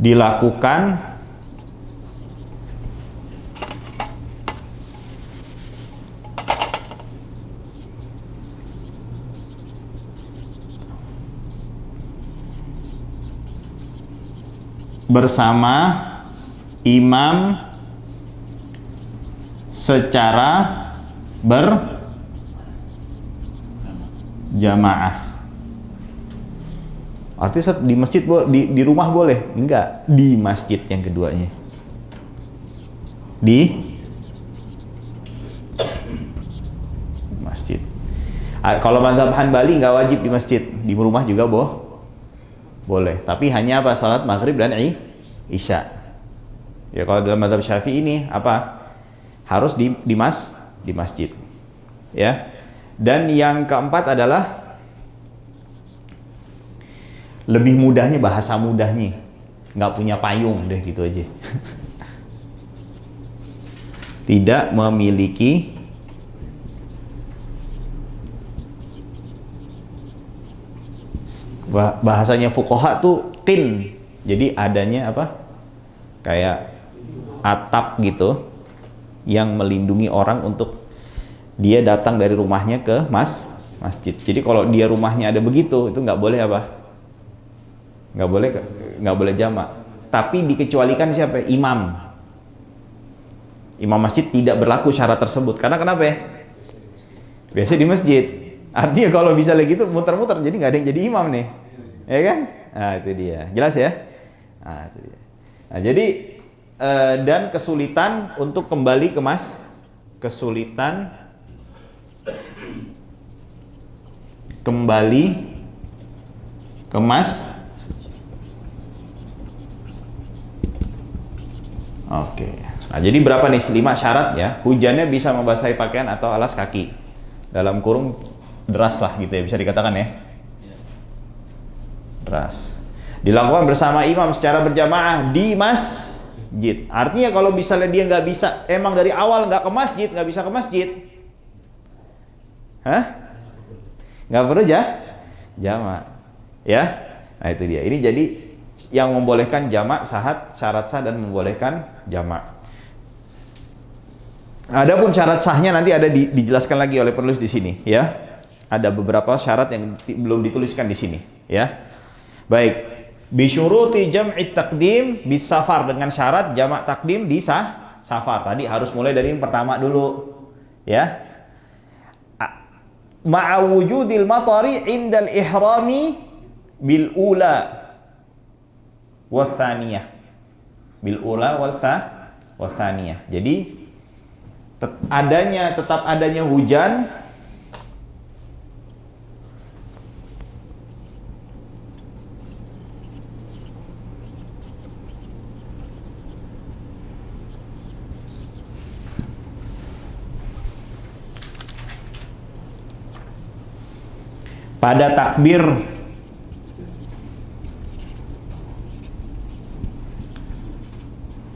dilakukan bersama imam secara berjamaah. Artinya di masjid di rumah boleh? Enggak, di masjid yang keduanya. Di masjid. Kalau mazhab Hanbali nggak wajib di masjid, di rumah juga boleh. Tapi hanya apa? Salat maghrib dan isya. Ya kalau dalam mazhab Syafi'i ini apa? Harus di masjid. Ya. Dan yang keempat adalah lebih mudahnya, bahasa mudahnya, nggak punya payung deh gitu aja. Tidak memiliki bahasanya fuqaha tuh qin. Jadi adanya apa? Kayak atap gitu yang melindungi orang untuk dia datang dari rumahnya ke masjid. Jadi kalau dia rumahnya ada begitu, itu nggak boleh apa? Nggak boleh jamak. Tapi dikecualikan siapa? Imam masjid tidak berlaku syarat tersebut. Karena kenapa ya? Biasanya di masjid. Artinya kalau bisa lagi gitu muter-muter, jadi nggak ada yang jadi imam nih, ya kan? Nah itu dia, jelas ya. Nah, itu dia. Nah jadi dan kesulitan untuk kembali ke kesulitan kembali ke Oke. Nah, jadi berapa nih? 5 syarat ya. Hujannya bisa membasahi pakaian atau alas kaki. Dalam kurung deras lah gitu ya, bisa dikatakan ya. Deras. Dilakukan bersama imam secara berjamaah di masjid. Artinya kalau misalnya dia nggak bisa, emang dari awal nggak ke masjid, nggak bisa ke masjid. Hah? Nggak perlu jamak. Ya. Nah itu dia. Ini jadi yang membolehkan jamak syarat sah dan membolehkan jamak. Adapun syarat sahnya nanti ada dijelaskan lagi oleh penulis di sini ya. Ada beberapa syarat yang belum dituliskan di sini ya. Baik. Bisyuruti jam'i taqdim bis safar, dengan syarat jamak takdim di safar. Tadi harus mulai dari yang pertama dulu ya. Ma'a wujudil matari indal ihrami bil ula wathaniyah, bil ula wathaniyah. Jadi tetap adanya hujan pada takbir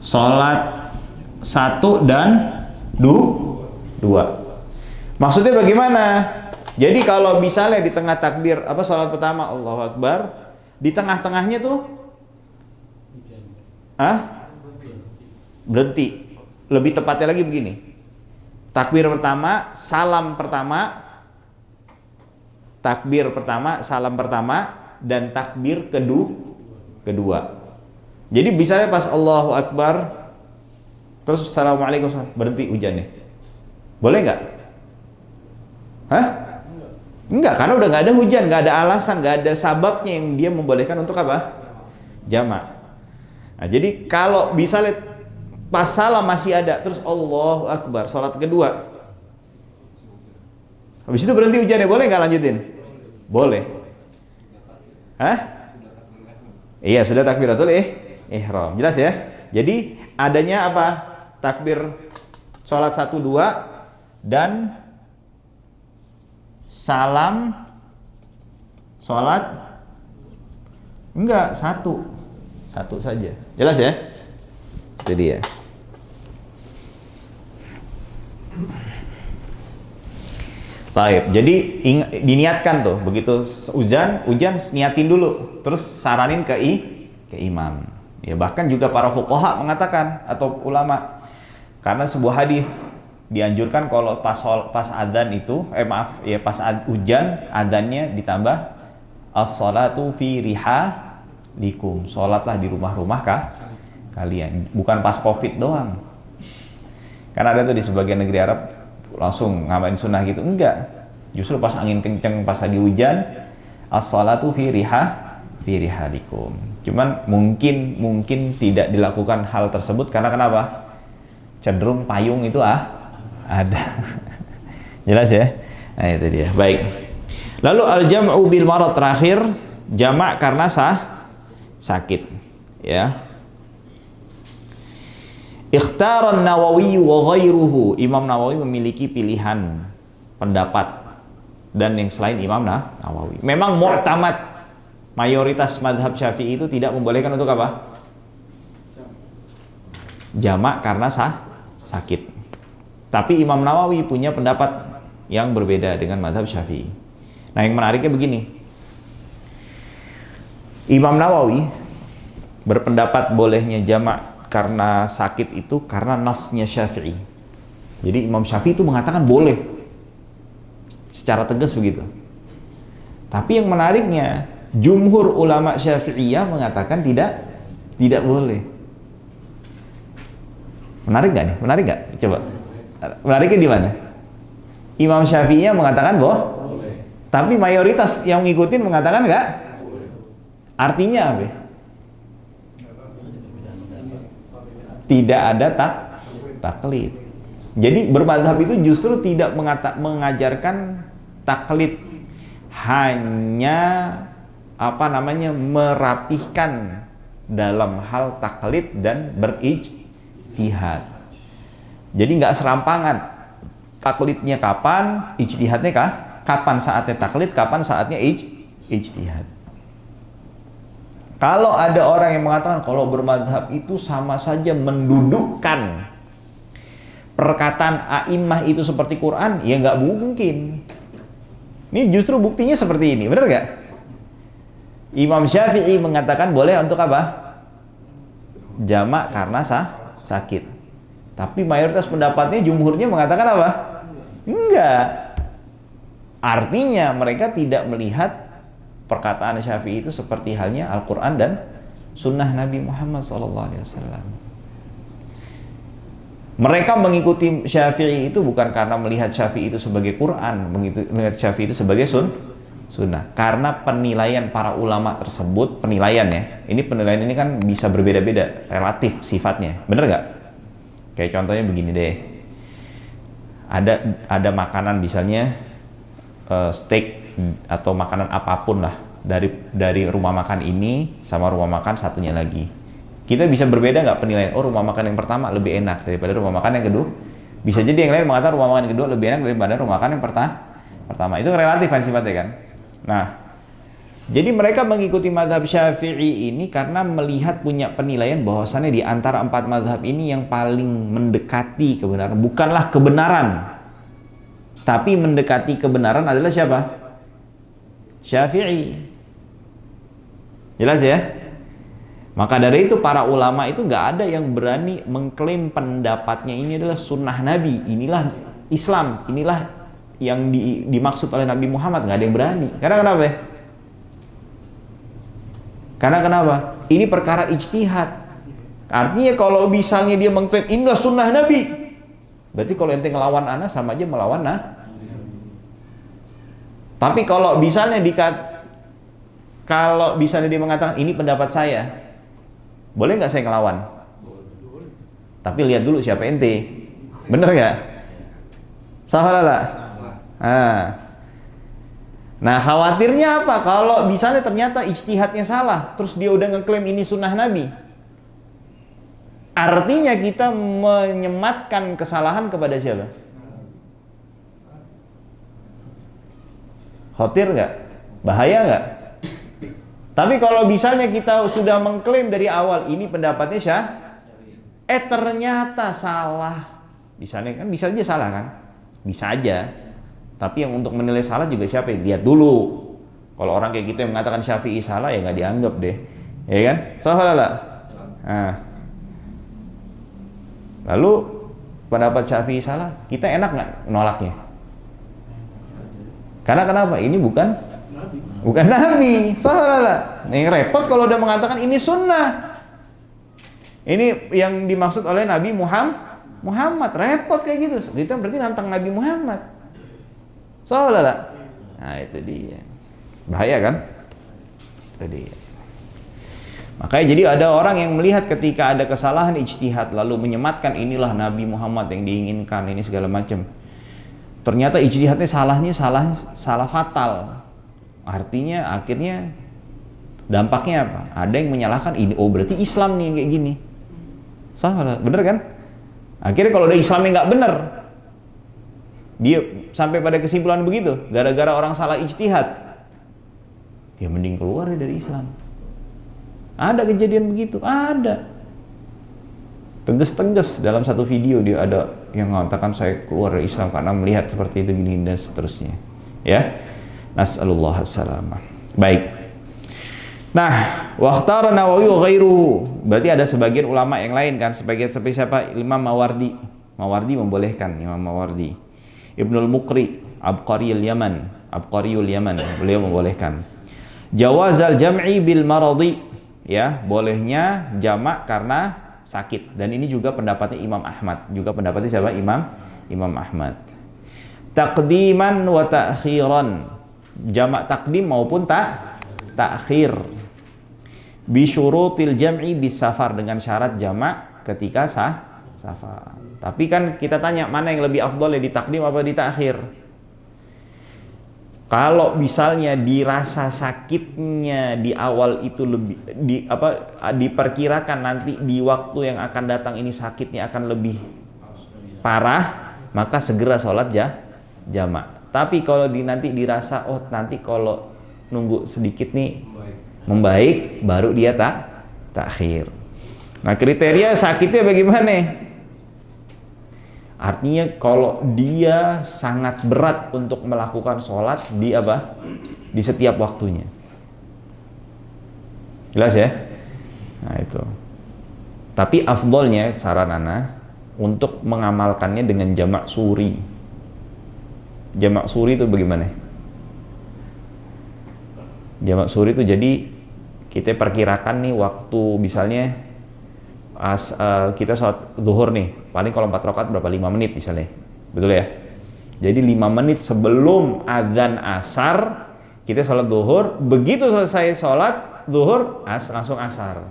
sholat 1 dan 2. Maksudnya bagaimana? Jadi kalau misalnya di tengah takbir sholat pertama Allahu Akbar, di tengah-tengahnya tuh berhenti. Lebih tepatnya lagi begini. Takbir pertama, salam pertama, takbir pertama, salam pertama, dan takbir kedua. Jadi misalnya pas Allahu Akbar terus Assalamualaikum berhenti hujannya, boleh nggak? Enggak, karena udah nggak ada hujan, nggak ada alasan, nggak ada sababnya yang dia membolehkan untuk apa? Jamak. Nah, jadi kalau bisa lihat pas salam masih ada, terus Allahu Akbar, sholat kedua. Habis itu berhenti hujannya, boleh nggak lanjutin? Boleh. Hah? Iya, sudah takbiratul ihram. Jelas ya? Jadi adanya apa? Takbir sholat 1 2 dan salam sholat enggak, satu saja. Jelas ya? Jadi ya. Baik, jadi diniatkan tuh, begitu hujan niatin dulu, terus saranin ke imam. Ya, bahkan juga para fuqaha mengatakan atau ulama, karena sebuah hadis dianjurkan kalau pas adzan itu pas hujan adzannya ditambah as-salatu fi rihalikum, sholatlah di rumah-rumah kalian, bukan pas Covid doang. Karena ada tuh di sebagian negeri Arab langsung ngapain sunnah gitu, enggak, justru pas angin kenceng, pas lagi hujan, as-salatu fi rihalikum. Cuman mungkin tidak dilakukan hal tersebut karena kenapa? Cenderung payung itu ada. Jelas ya? Nah, itu dia. Baik. Lalu al-jam'u bil marad, terakhir jamak karena sakit, ya. Ikhtar an-Nawawi wa ghairuhu. Imam Nawawi memiliki pilihan pendapat dan yang selain Imam Nawawi. Memang mu'tamad, mayoritas mazhab Syafi'i itu tidak membolehkan untuk apa? Jamak karena sakit. Tapi Imam Nawawi punya pendapat yang berbeda dengan mazhab Syafi'i. Nah, yang menariknya begini. Imam Nawawi berpendapat bolehnya jamak karena sakit itu karena nasnya Syafi'i. Jadi Imam Syafi'i itu mengatakan boleh secara tegas begitu. Tapi yang menariknya, jumhur ulama Syafi'iyah mengatakan tidak boleh. Menarik nggak nih? Menarik nggak? Coba. Menariknya di mana? Imam Syafi'iyah mengatakan boleh. Tapi mayoritas yang ngikutin mengatakan nggak. Artinya apa? Tidak ada taklid. Jadi bermadhab itu justru tidak mengajarkan taklid, hanya merapihkan dalam hal taklid dan berijtihad. Jadi nggak serampangan. Taklidnya kapan, ijtihadnya kapan saatnya taklid, kapan saatnya ijtihad. Kalau ada orang yang mengatakan kalau bermadhab itu sama saja mendudukkan perkataan a'immah itu seperti Quran, ya nggak mungkin. Ini justru buktinya seperti ini, benar nggak? Imam Syafi'i mengatakan boleh untuk apa? Jamak karena sakit. Tapi mayoritas pendapatnya, jumhurnya mengatakan apa? Enggak. Artinya mereka tidak melihat perkataan Syafi'i itu seperti halnya Al-Quran dan Sunnah Nabi Muhammad SAW. Mereka mengikuti Syafi'i itu bukan karena melihat Syafi'i itu sebagai Quran, melihat Syafi'i itu sebagai Sunnah. Karena penilaian para ulama tersebut, ini penilaian ini kan bisa berbeda-beda, relatif sifatnya, bener nggak? Kayak contohnya begini deh, ada makanan misalnya steak atau makanan apapun lah dari rumah makan ini sama rumah makan satunya lagi, kita bisa berbeda nggak penilaian? Oh, rumah makan yang pertama lebih enak daripada rumah makan yang kedua. Bisa jadi yang lain mengatakan rumah makan yang kedua lebih enak daripada rumah makan yang pertama. Itu relatif kan sifatnya kan. Nah, jadi mereka mengikuti mazhab Syafi'i ini karena melihat punya penilaian bahwasannya di antara 4 mazhab ini yang paling mendekati kebenaran, bukanlah kebenaran, tapi mendekati kebenaran adalah siapa? Syafi'i. Jelas ya? Maka dari itu para ulama itu nggak ada yang berani mengklaim pendapatnya ini adalah sunnah Nabi, inilah Islam, inilah yang dimaksud oleh Nabi Muhammad. Nggak ada yang berani. Karena kenapa? Karena kenapa? Ini perkara ijtihad. Artinya kalau misalnya dia mengklaim inilah sunnah Nabi, berarti kalau ente ngelawan ana sama aja melawan Tapi kalau misalnya dia mengatakan ini pendapat saya, boleh nggak saya ngelawan? Tapi lihat dulu siapa ente, bener nggak? Salah lah. Nah khawatirnya apa? Kalau misalnya ternyata ijtihadnya salah, terus dia udah ngeklaim ini sunnah Nabi, artinya kita menyematkan kesalahan kepada siapa? Khawatir nggak? Bahaya nggak? Tapi kalau misalnya kita sudah mengklaim dari awal ini pendapatnya ternyata salah, misalnya kan bisa aja salah kan? Bisa aja. Tapi yang untuk menilai salah juga siapa? Lihat dulu. Kalau orang kayak gitu yang mengatakan Syafi'i salah ya nggak dianggap deh, ya kan? Salah lah. Nah. Lalu pendapat Syafi'i salah, kita enak nggak nolaknya? Karena kenapa? Ini bukan Nabi. Salah lah. Ini repot kalau udah mengatakan ini sunnah. Ini yang dimaksud oleh Nabi Muhammad. Repot kayak gitu. Itu berarti nantang Nabi Muhammad. Salah lah. Nah itu dia. Bahaya kan? Itu dia. Makanya jadi ada orang yang melihat ketika ada kesalahan ijtihad lalu menyematkan inilah Nabi Muhammad yang diinginkan, ini segala macam. Ternyata ijtihadnya salah fatal. Artinya akhirnya dampaknya apa? Ada yang menyalahkan ini, oh berarti Islam nih yang kayak gini. Salah, bener kan? Akhirnya kalau ada Islamnya nggak bener, dia sampai pada kesimpulan begitu, gara-gara orang salah ijtihad, ya mending keluar dari Islam. Ada kejadian begitu, ada. Tegas-tegas dalam satu video dia ada yang mengatakan saya keluar dari Islam karena melihat seperti itu gini dan seterusnya. Ya, nas'alullah as-salamah. Baik. Nah, waqtara Nawawi wa ghairuhu. Berarti ada sebagian ulama yang lain kan, sebagian seperti siapa? Imam Mawardi. Mawardi membolehkan, Imam Mawardi. Ibnul Muqri, Abqariyul Yaman, beliau membolehkan. Jawazal jam'i bil maradi, ya, bolehnya jamak karena sakit. Dan ini juga pendapatnya Imam Ahmad. Juga pendapatnya siapa? Imam Ahmad. Taqdiman wa ta'khiran. Jamak takdim maupun ta'khir. Bi syurutil jam'i bis safar, dengan syarat jamak ketika safar. Tapi kan kita tanya mana yang lebih afdol, ya ditakdim apa ditakhir? Kalau misalnya dirasa sakitnya di awal itu lebih diperkirakan nanti di waktu yang akan datang ini sakitnya akan lebih parah, maka segera sholat jamak. Tapi kalau nanti dirasa nanti kalau nunggu sedikit nih membaik, baru dia takhir. Nah kriteria sakitnya bagaimana? Artinya kalau dia sangat berat untuk melakukan sholat di setiap waktunya. Jelas ya? Nah itu. Tapi afdolnya saran ana untuk mengamalkannya dengan jamak suri. Jamak suri itu bagaimana? Jamak suri itu jadi kita perkirakan nih waktu misalnya kita sholat zuhur nih, paling kalau 4 rakaat berapa? 5 menit misalnya, betul ya? Jadi 5 menit sebelum adzan asar kita sholat zuhur, begitu selesai sholat zuhur langsung asar.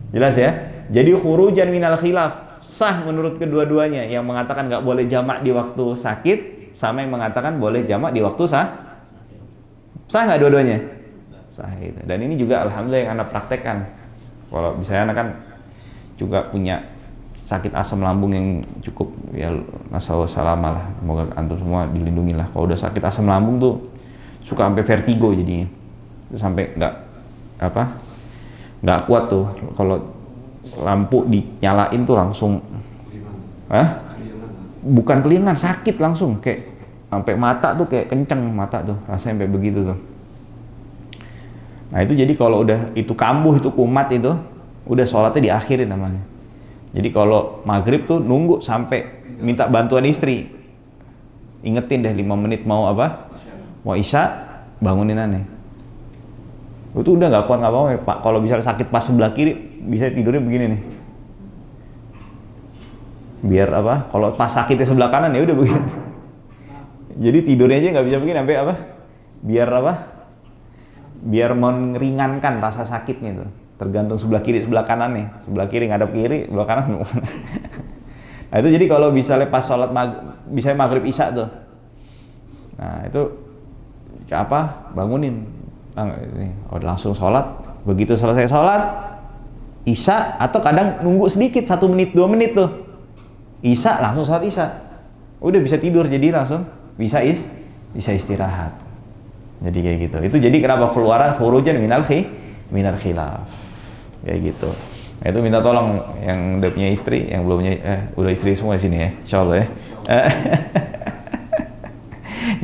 Jelas ya? Jadi khurujan minal khilaf, sah menurut kedua-duanya. Yang mengatakan nggak boleh jamak di waktu sakit sama yang mengatakan boleh jamak di waktu sah nggak dua-duanya? Sah gitu. Dan ini juga alhamdulillah yang anak praktekkan. Kalau misalnya anak kan juga punya sakit asam lambung yang cukup, ya nasallahu salamah lah, semoga antum semua dilindungi lah. Kalau udah sakit asam lambung tuh suka sampai vertigo jadinya, sampai nggak kuat tuh kalau lampu dinyalain tuh langsung bukan kelingan, sakit langsung kayak sampai mata tuh kayak kenceng mata tuh, rasanya sampai begitu tuh. Nah itu jadi kalau udah itu kambuh, itu kumat itu, udah sholatnya diakhirin namanya. Jadi kalau maghrib tuh nunggu sampai minta bantuan istri, ingetin deh 5 menit mau mau isya, bangunin aneh. Itu udah nggak kuat nggak apa-apa ya Pak. Kalau misalnya sakit pas sebelah kiri, bisa tidurnya begini nih. Biar kalau pas sakitnya sebelah kanan ya udah begini. Jadi tidurnya aja nggak bisa begini sampai apa? Biar apa? Biar meringankan rasa sakitnya tuh. Tergantung sebelah kiri, sebelah kanan nih. Sebelah kiri ngadep kiri, sebelah kanan. Nah itu jadi kalau bisa lepas sholat bisa maghrib isya tuh. Nah itu apa? Bangunin. Oh, langsung sholat. Begitu selesai sholat isya, atau kadang nunggu sedikit 1 menit 2 menit tuh. Isya langsung sholat isya. Udah bisa tidur, jadi langsung bisa istirahat. Jadi kayak gitu. Itu jadi kenapa keluaran khurujan minal khilaf. Kayak gitu. Nah, itu minta tolong yang udah punya istri, yang belum punya udah istri semua di sini ya, insyaallah ya.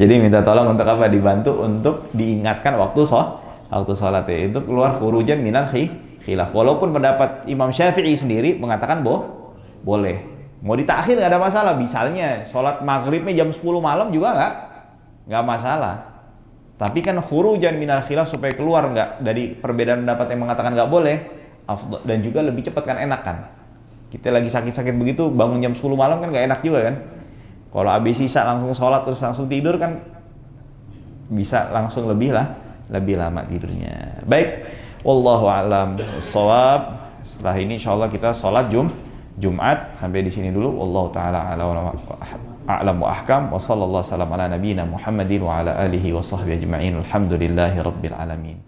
Jadi minta tolong untuk apa? Dibantu untuk diingatkan waktu sholat ya. Itu keluar khurujan minal khilaf. Walaupun pendapat Imam Syafi'i sendiri mengatakan boleh. Mau ditakhir nggak ada masalah. Misalnya sholat maghribnya jam 10 malam juga nggak masalah. Tapi kan khurujan minal khilaf supaya keluar nggak dari perbedaan pendapat yang mengatakan nggak boleh. Dan juga lebih cepat kan, enak kan. Kita lagi sakit-sakit begitu bangun jam 10 malam kan nggak enak juga kan. Kalau habis isya langsung sholat terus langsung tidur kan bisa langsung lebih lama tidurnya. Baik, wallahu a'lam shawab. Setelah ini insyaallah kita sholat Jumat. Sampai di sini dulu. Wallahu taala a'lam wa ahkam. Wa sallallahu wasallam ala nabiyyina Muhammadin wa ala alihi wa sahbihi ajma'in. Alhamdulillahi rabbil alamin.